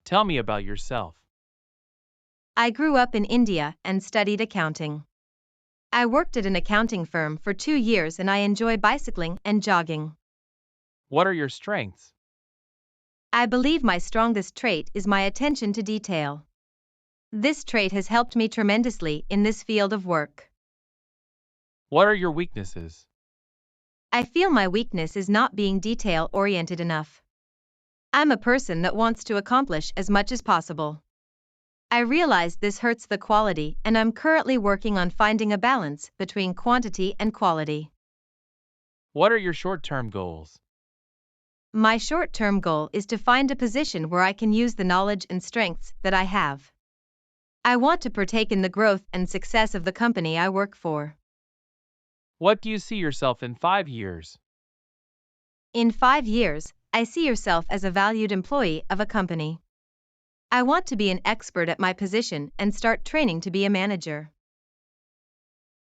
Tell me about yourself. I grew up in India and studied accounting. I worked at an accounting firm for 2 years and I enjoy bicycling and jogging. What are your strengths? I believe my strongest trait is my attention to detail. This trait has helped me tremendously in this field of work. What are your weaknesses? I feel my weakness is not being detail-oriented enough. I'm a person that wants to accomplish as much as possible. I realize this hurts the quality and I'm currently working on finding a balance between quantity and quality. What are your short-term goals? My short-term goal is to find a position where I can use the knowledge and strengths that I have. I want to partake in the growth and success of the company I work for. What do you see yourself in 5 years? In 5 years, I see yourself as a valued employee of a company. I want to be an expert at my position and start training to be a manager.